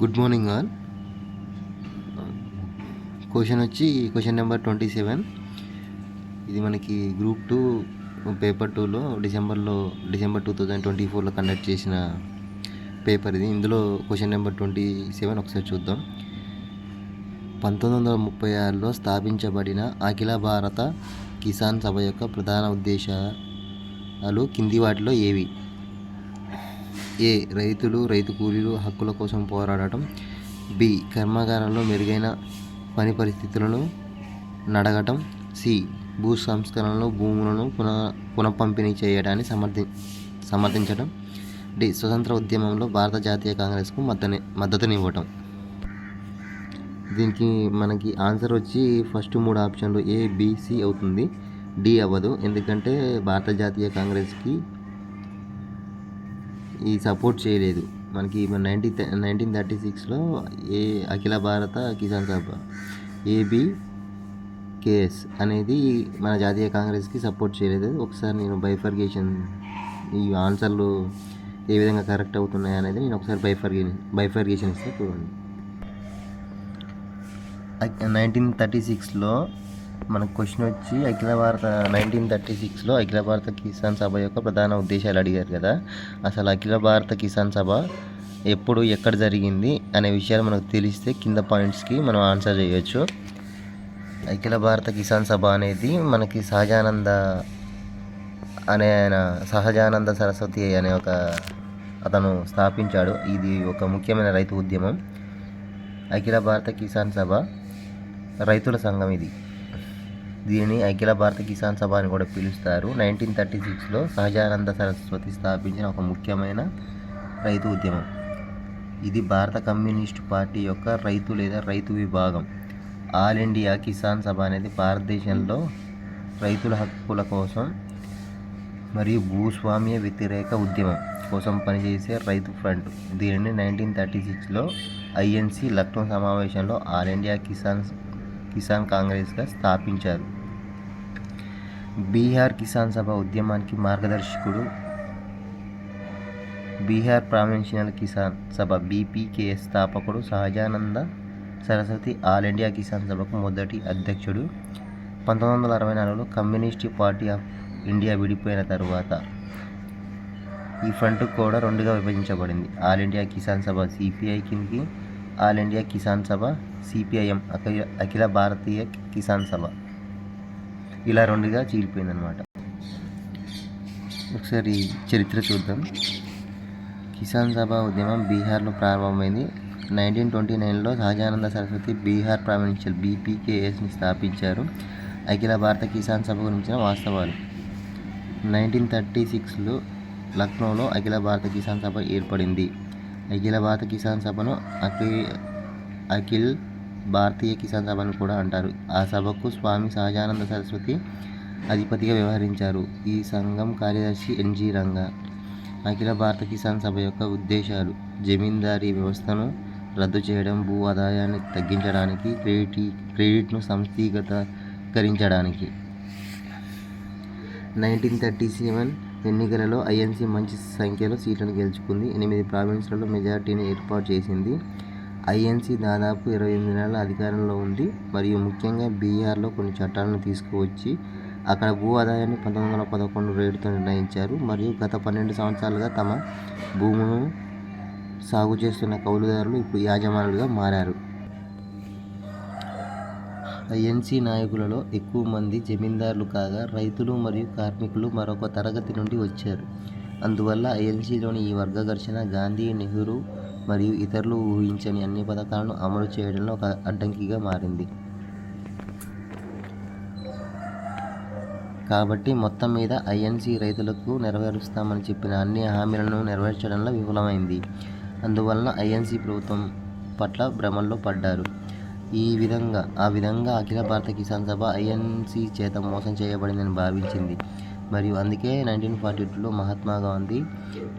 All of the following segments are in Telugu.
Good morning all. Question number 27. ఇది మనకి గ్రూప్ 2 పేపర్ 2లో డిసెంబర్ 2024లో కండక్ట్ చేసిన పేపర్ ఇది. ఇందులో క్వశ్చన్ నెంబర్ 27 ఒకసారి చూద్దాం. 1936లో స్థాపించబడిన అఖిల భారత కిసాన్ సభ యొక్క ప్రధాన ఉద్దేశాలు కింది వాటిలో ఏవి? ఏ. రైతులు, రైతు కూలీలు హక్కుల కోసం పోరాడటం. బి. కర్మాగారాల్లో మెరుగైన పని పరిస్థితులను నడగటం. సి. భూ సంస్కరణలో భూములను పునఃపంపిణీ చేయడాన్ని సమర్థించడం. డి. స్వతంత్ర ఉద్యమంలో భారత జాతీయ కాంగ్రెస్కు మద్దతునివ్వటం. దీనికి మనకి ఆన్సర్ వచ్చి ఫస్ట్ 3 ఆప్షన్లు ఏ, బి, సి అవుతుంది. డి అవ్వదు, ఎందుకంటే భారత జాతీయ కాంగ్రెస్కి ఈ సపోర్ట్ చేయలేదు. మనకి 1936లో ఏ అఖిల భారత కిసాన్ సభ ఏబికేఎస్ అనేది మన జాతీయ కాంగ్రెస్కి సపోర్ట్ చేయలేదు. ఒకసారి నేను బైఫర్గేషన్ ఈ ఆన్సర్లు ఏ విధంగా కరెక్ట్ అవుతున్నాయి అనేది నేను ఒకసారి బైఫర్గేషన్ ఇస్తే చూడండి. 1936లో మనకు క్వశ్చన్ వచ్చి 1936లో అఖిల భారత కిసాన్ సభ యొక్క ప్రధాన ఉద్దేశాలు అడిగారు కదా. అసలు అఖిల భారత కిసాన్ సభ ఎప్పుడు, ఎక్కడ జరిగింది అనే విషయాలు మనకు తెలిస్తే కింద పాయింట్స్కి మనం ఆన్సర్ చేయొచ్చు. అఖిల భారత కిసాన్ సభ అనేది మనకి సహజానంద సరస్వతి అనే అతను స్థాపించాడు. ఇది ఒక ముఖ్యమైన రైతు ఉద్యమం. అఖిల భారత కిసాన్ సభ రైతుల సంఘం. దీనిని అఖిల భారత కిసాన్ సభ అని కూడా పిలుస్తారు. 1936లో సహజానంద సరస్వతి స్థాపించిన ఒక ముఖ్యమైన రైతు ఉద్యమం. ఇది భారత కమ్యూనిస్టు పార్టీ యొక్క రైతు విభాగం. ఆల్ ఇండియా కిసాన్ సభ అనేది భారతదేశంలో రైతుల హక్కుల కోసం మరియు భూస్వామ్య వ్యతిరేక ఉద్యమం కోసం పనిచేసే రైతు ఫ్రంట్. దీనిని 1936లో ఐఎన్సి లక్నో సమావేశంలో ఆల్ ఇండియా కిసాన్ కాంగ్రెస్గా స్థాపించారు. బీహార్ కిసాన్ సభ ఉద్యమానికి మార్గదర్శకుడు. బీహార్ ప్రావిన్షియల్ కిసాన్ సభ బీపీకేఎస్ స్థాపకుడు సహజానంద సరస్వతి ఆల్ ఇండియా కిసాన్ సభకు మొదటి అధ్యక్షుడు. 1964లో కమ్యూనిస్ట్ పార్టీ ఆఫ్ ఇండియా విడిపోయిన తర్వాత ఈ ఫ్రంట్ కూడా 2గా విభజించబడింది. ఆల్ ఇండియా కిసాన్ సభ సిపిఐ కిందికి, ఆల్ ఇండియా కిసాన్ సభ సిపిఐఎం అఖిల భారతీయ కిసాన్ సభ ఇలా 2గా చీలిపోయిందనమాట. ఒకసారి చరిత్ర చూద్దాం. కిసాన్ సభ ఉద్యమం బీహార్లో ప్రారంభమైంది. 1929లో సహజానంద సరస్వతి బీహార్ ప్రావిన్షియల్ బీపీకేఎస్ని స్థాపించారు. అఖిల భారత కిసాన్ సభ గురించిన వాస్తవాలు. 1936లో లక్నోలో అఖిల భారత కిసాన్ సభ ఏర్పడింది. అఖిల భారత కిసాన్ సభను అఖిల్ భారతీయ కిసాన్ సభను కూడా అంటారు. ఆ సభకు స్వామి సహజానంద సరస్వతి అధిపతిగా వ్యవహరించారు. ఈ సంఘం కార్యదర్శి ఎన్జి రంగా. అఖిల భారత కిసాన్ సభ యొక్క ఉద్దేశాలు: జమీందారీ వ్యవస్థను రద్దు చేయడం, భూ ఆదాయాన్ని తగ్గించడానికి, క్రెడిట్ను సంస్థీకరించడానికి. 1937 ఎన్నికలలో ఐఎన్సి మంచి సంఖ్యలో సీట్లను గెలుచుకుంది. 8 ప్రావిన్సులలో మెజారిటీని ఏర్పాటు చేసింది. ఐఎన్సి దాదాపు 28 నెలల అధికారంలో ఉంది మరియు ముఖ్యంగా బీహార్లో కొన్ని చట్టాలను తీసుకువచ్చి అక్కడ భూ ఆదాయాన్ని 1911 రేటుతో నిర్ణయించారు మరియు గత 12 సంవత్సరాలుగా తమ భూములను సాగు చేస్తున్న కౌలుదారులు ఇప్పుడు యాజమానులుగా మారారు. ఐఎన్సి నాయకులలో ఎక్కువ మంది జమీందారులు కాగా రైతులు మరియు కార్మికులు మరొక తరగతి నుండి వచ్చారు. అందువల్ల ఐఎన్సిలోని ఈ వర్గ ఘర్షణ గాంధీ, నెహ్రూ మరియు ఇతరులు ఊహించని అన్ని పథకాలను అమలు చేయడంలో ఒక అడ్డంకిగా మారింది. కాబట్టి మొత్తం మీద ఐఎన్సి రైతులకు నెరవేరుస్తామని చెప్పిన అన్ని హామీలను నెరవేర్చడంలో విఫలమైంది. అందువలన ఐఎన్సి ప్రభుత్వం పట్ల భ్రమల్లో పడ్డారు. ఆ విధంగా అఖిల భారత కిసాన్ సభ ఐఎన్సి చేత మోసం చేయబడిందని భావించింది మరియు అందుకే 1942లో మహాత్మా గాంధీ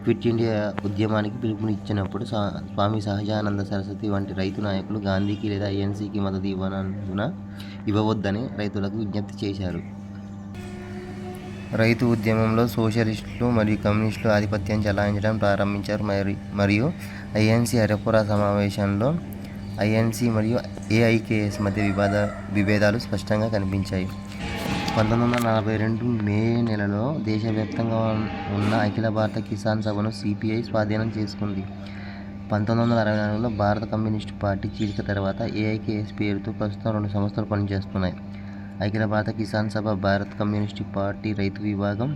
క్విట్ ఇండియా ఉద్యమానికి పిలుపునిచ్చినప్పుడు స్వామి సహజానంద సరస్వతి వంటి రైతు నాయకులు గాంధీకి లేదా ఐఎన్సికి మద్దతు ఇవ్వవద్దని రైతులకు విజ్ఞప్తి చేశారు. రైతు ఉద్యమంలో సోషలిస్టులు మరియు కమ్యూనిస్టులు ఆధిపత్యం చెలాయించడం ప్రారంభించారు. మరియు ఐఎన్సి హరిపురా సమావేశంలో ఐఎన్సి మరియు ఏఐకేఎస్ మధ్య విభేదాలు స్పష్టంగా కనిపించాయి. 1942 మే నెలలో దేశవ్యాప్తంగా ఉన్న అఖిల భారత కిసాన్ సభను సిపిఐ స్వాధీనం చేసుకుంది. 1964లో భారత కమ్యూనిస్టు పార్టీ చీలిక తర్వాత ఏఐకేఎస్ పేరుతో ప్రస్తుతం 2 సంస్థలు పనిచేస్తున్నాయి. అఖిల భారత కిసాన్ సభ భారత కమ్యూనిస్టు పార్టీ రైతు విభాగం,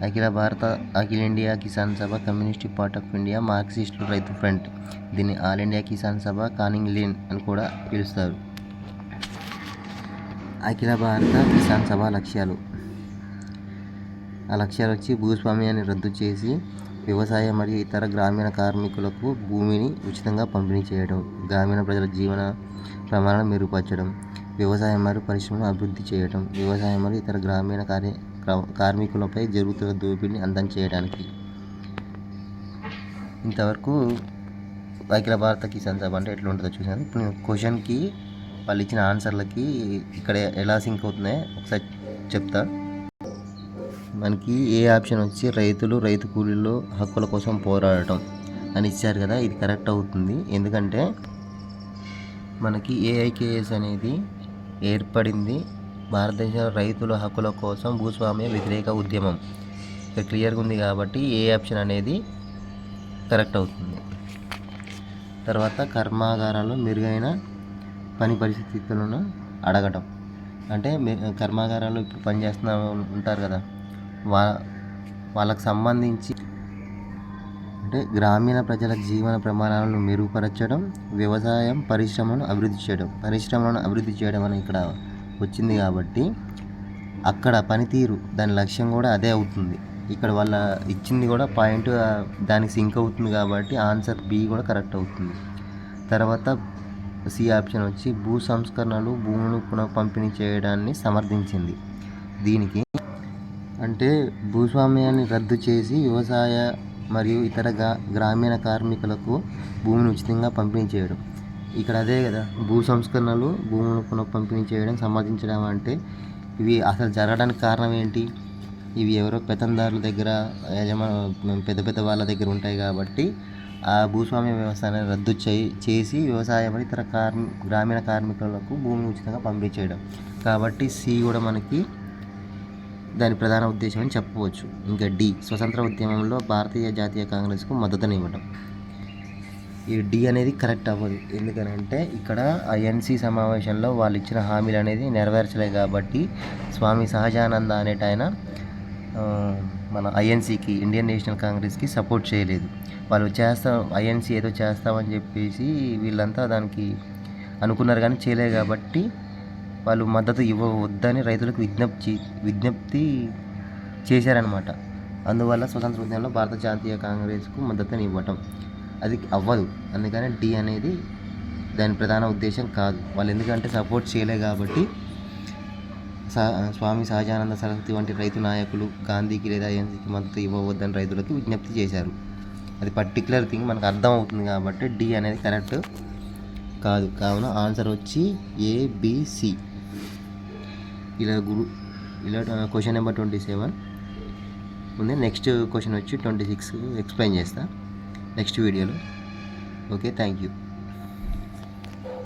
అఖిల India Kisan Sabha communist party of India మార్క్సిస్టులు రైతు ఫ్రంట్. దీన్ని ఆల్ ఇండియా కిసాన్ సభ కానింగ్ లేన్ అని కూడా పిలుస్తారు. అఖిల భారత కిసాన్ సభ లక్ష్యాలు వచ్చి భూస్వామ్యాన్ని రద్దు చేసి వ్యవసాయ మరియు ఇతర గ్రామీణ కార్మికులకు భూమిని ఉచితంగా పంపిణీ చేయడం, గ్రామీణ ప్రజల జీవన ప్రమాణాలను మెరుగుపరచడం, వ్యవసాయం మరియు పరిశ్రమలను అభివృద్ధి చేయడం, వ్యవసాయం మరియు ఇతర గ్రామీణ కార్మికులపై జరుగుతున్న దోపిడీని అంతం చేయడానికి. ఇంతవరకు అఖిల భారత కిసాన్ సభ అంటే ఎట్లా ఉంటుందో చూసాను. ఇప్పుడు నేను క్వశ్చన్కి వాళ్ళు ఇచ్చిన ఆన్సర్లకి ఇక్కడ ఎలా సింక్ అవుతున్నాయో ఒకసారి చెప్తా. మనకి ఏ ఆప్షన్ వచ్చి రైతు కూలీలు హక్కుల కోసం పోరాడటం అని ఇచ్చారు కదా, ఇది కరెక్ట్ అవుతుంది. ఎందుకంటే మనకి ఏఐకేఎస్ అనేది ఏర్పడింది భారతదేశ రైతుల హక్కుల కోసం భూస్వామ్య వ్యతిరేక ఉద్యమం. ఇక్కడ క్లియర్గా ఉంది కాబట్టి ఏ ఆప్షన్ అనేది కరెక్ట్ అవుతుంది. తర్వాత కర్మాగారాల్లో మెరుగైన పని పరిస్థితులను అడగటం. అంటే కర్మాగారాల్లో ఇప్పుడు పనిచేస్తున్న ఉంటారు కదా, వాళ్ళకు సంబంధించి అంటే గ్రామీణ ప్రజల జీవన ప్రమాణాలను మెరుగుపరచడం, వ్యవసాయం పరిశ్రమలను అభివృద్ధి చేయడం అని ఇక్కడ వచ్చింది కాబట్టి అక్కడ పనితీరు దాని లక్ష్యం కూడా అదే అవుతుంది. ఇక్కడ వాళ్ళ ఇచ్చింది కూడా పాయింట్ దానికి సింక్ అవుతుంది కాబట్టి ఆన్సర్ బి కూడా కరెక్ట్ అవుతుంది. తర్వాత సి ఆప్షన్ వచ్చి భూ సంస్కరణలు భూములను పునః పంపిణీ చేయడాన్ని సమర్థించింది. దీనికి అంటే భూస్వామ్యాన్ని రద్దు చేసి వ్యవసాయ మరియు ఇతర గ్రామీణ కార్మికులకు భూమిని ఉచితంగా పంపిణీ చేయడం. ఇక్కడ అదే కదా, భూ సంస్కరణలు భూములను పునః పంపిణీ చేయడం సమర్థించడం అంటే ఇవి అసలు జరగడానికి కారణం ఏంటి? ఇవి ఎవరో పెత్తందారుల దగ్గర పెద్ద వాళ్ళ దగ్గర ఉంటాయి కాబట్టి ఆ భూస్వామ్య వ్యవస్థను రద్దు చేసి వ్యవసాయం మరియు ఇతర గ్రామీణ కార్మికులకు భూమిని ఉచితంగా పంపిణీ చేయడం. కాబట్టి సి కూడా మనకి దాని ప్రధాన ఉద్దేశం అని చెప్పవచ్చు. ఇంకా డి స్వతంత్ర ఉద్యమంలో భారతీయ జాతీయ కాంగ్రెస్కు మద్దతునివ్వడం. ఈ డి అనేది కరెక్ట్ అవ్వదు. ఎందుకనంటే ఇక్కడ ఐఎన్సి సమావేశంలో వాళ్ళు ఇచ్చిన హామీలు అనేది నెరవేర్చలేదు కాబట్టి స్వామి సహజానంద అనేట ఆయన మన ఐఎన్సికి ఇండియన్ నేషనల్ కాంగ్రెస్కి సపోర్ట్ చేయలేదు. వాళ్ళు ఐఎన్సి ఏదో చేస్తామని చెప్పేసి వీళ్ళంతా దానికి అనుకున్నారు కానీ చేయలేదు కాబట్టి వాళ్ళు మద్దతు ఇవ్వవద్దని రైతులకు విజ్ఞప్తి చేశారనమాట. అందువల్ల స్వతంత్ర ఉద్యమంలో భారత జాతీయ కాంగ్రెస్కు మద్దతుని ఇవ్వటం అది అవ్వదు. అందుకని డి అనేది దాని ప్రధాన ఉద్దేశం కాదు. వాళ్ళు ఎందుకంటే సపోర్ట్ చేయలేదు కాబట్టి స్వామి సహజానంద సరస్వతి వంటి రైతు నాయకులు గాంధీకి లేదా ఐఎన్సీకి మద్దతు ఇవ్వవద్దని రైతులకు విజ్ఞప్తి చేశారు. అది పర్టికులర్ థింగ్ మనకు అర్థం అవుతుంది కాబట్టి డి అనేది కరెక్ట్ కాదు. కావున ఆన్సర్ వచ్చి ఏబిసి. ఇలా క్వశ్చన్ నెంబర్ 27 ఉంది. నెక్స్ట్ క్వశ్చన్ వచ్చి 26 ఎక్స్ప్లెయిన్ చేస్తా నెక్స్ట్ వీడియోలో. Okay, thank you.